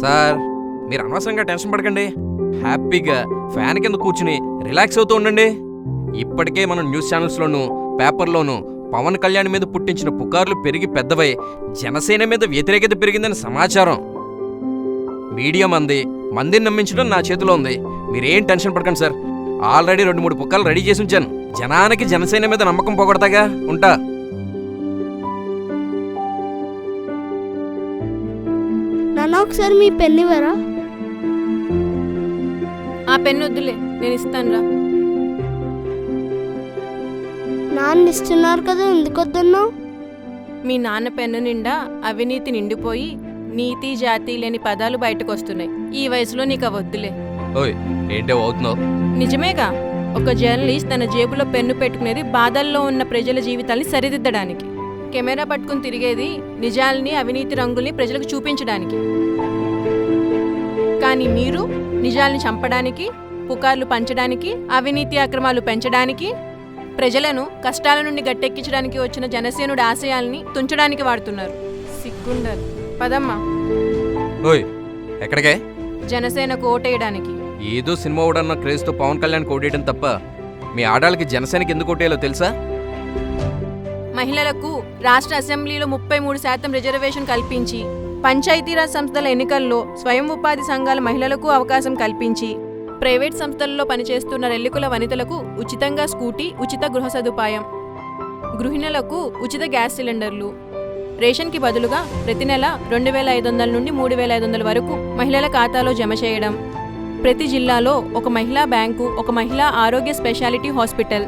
Sir మీరు అనవసరంగా tension పడకండి, హ్యాపీగా ఫ్యాన్ కింద కూర్చుని రిలాక్స్ అవుతూ ఉండండి. ఇప్పటికే మనం న్యూస్ ఛానల్స్లోనూ పేపర్లోనూ పవన్ కళ్యాణ్ మీద పుట్టించిన పుకార్లు పెరిగి పెద్దవై జనసేన మీద వ్యతిరేకత పెరిగిందని సమాచారం. మీడియా మందిని నమ్మించడం నా చేతిలో ఉంది. మీరేం టెన్షన్ పడకండి సార్. ఆల్రెడీ 2-3 పుకార్లు రెడీ చేసి ఉంచాను. జనానికి జనసేన మీద నమ్మకం పోగొడతాగా. ఉంటా. నాన్న ఒకసారి మీ పెన్ ఇవ్వరా? ఆ పెన్ను వద్దులే, నేను ఇస్తానురా. నాన్న ఇస్తున్నారు కదా, ఎందుకు వద్దన్నావు? మీ నాన్న పెన్ను నిండా అవినీతి నిండిపోయి నీతి జాతి లేని పదాలు బయటకు వస్తున్నాయి. ఈ వయసులో నీకు అవద్దులే. ఓయ్ ఏంటో అవుతున్నావు? నిజమేగా, ఒక జర్నలిస్ట్ తన జేబులో పెన్ను పెట్టుకునేది బాధల్లో ఉన్న ప్రజల జీవితాల్ని సరిదిద్దడానికి. కెమెరా పట్టుకుని తిరిగేది నిజాల్ని అవినీతి రంగుల్ని ప్రజలకు చూపించడానికి. కానీ మీరు నిజాల్ని చంపడానికి, పుకార్లు పంచడానికి, అవినీతి అక్రమాలు పెంచడానికి, ప్రజలను కష్టాల నుండి గట్టెక్కించడానికి వచ్చిన జనసేనుడి ఆశయాల్ని తుంచడానికి వాడుతున్నారు. సిగ్గుండాలి. పదమ్మా. ఓయ్ ఎక్కడికే? జనసేనకు ఓటేయడానికి. ఏదో సినిమా ఓడన్న క్రేజ్తో పవన్ కళ్యాణ్ ఓటేయడం తప్ప మీ ఆడాళ్ళకి జనసేనకి ఎందుకు ఓటేయాలో తెలుసా? మహిళలకు రాష్ట్ర అసెంబ్లీలో 33% రిజర్వేషన్ కల్పించి, పంచాయతీరాజ్ సంస్థల ఎన్నికల్లో స్వయం ఉపాధి సంఘాల మహిళలకు అవకాశం కల్పించి, ప్రైవేట్ సంస్థల్లో పనిచేస్తున్న రెల్లికుల వనితలకు ఉచితంగా స్కూటీ, ఉచిత గృహ సదుపాయం, గృహిణులకు ఉచిత గ్యాస్ సిలిండర్లు, రేషన్కి బదులుగా ప్రతి నెల 2,500 నుండి 3,500 వరకు మహిళల ఖాతాలో జమ చేయడం, ప్రతి జిల్లాలో ఒక మహిళా బ్యాంకు, ఒక మహిళా ఆరోగ్య స్పెషాలిటీ హాస్పిటల్,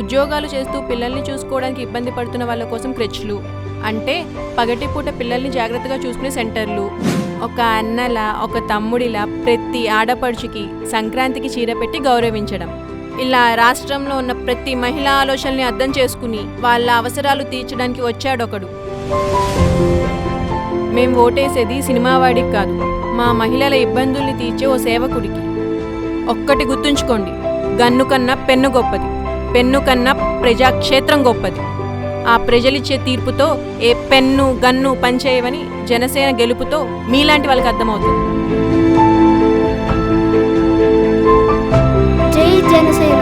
ఉద్యోగాలు చేస్తూ పిల్లల్ని చూసుకోవడానికి ఇబ్బంది పడుతున్న వాళ్ళ కోసం క్రెచ్లు, అంటే పగటిపూట పిల్లల్ని జాగ్రత్తగా చూసుకునే సెంటర్లు, ఒక అన్నలా ఒక తమ్ముడిలా ప్రతి ఆడపడుచుకి సంక్రాంతికి చీర పెట్టి గౌరవించడం. ఇలా రాష్ట్రంలో ఉన్న ప్రతి మహిళా ఆలోచనల్ని అర్థం చేసుకుని వాళ్ళ అవసరాలు తీర్చడానికి వచ్చాడొకడు. మేం ఓటేసేది సినిమావాడికి కాదు, మా మహిళల ఇబ్బందుల్ని తీర్చే ఓ సేవకుడికి. ఒక్కటి గుర్తుంచుకోండి, గన్ను కన్నా పెన్ను గొప్పది, పెన్ను కన్నా ప్రజాక్షేత్రం గొప్పది. ఆ ప్రజలిచ్చే తీర్పుతో ఏ పెన్ను గన్ను పనిచేయవని జనసేన గెలుపుతో మీలాంటి వాళ్ళకి అర్థమవుతుంది. జై జనసేన.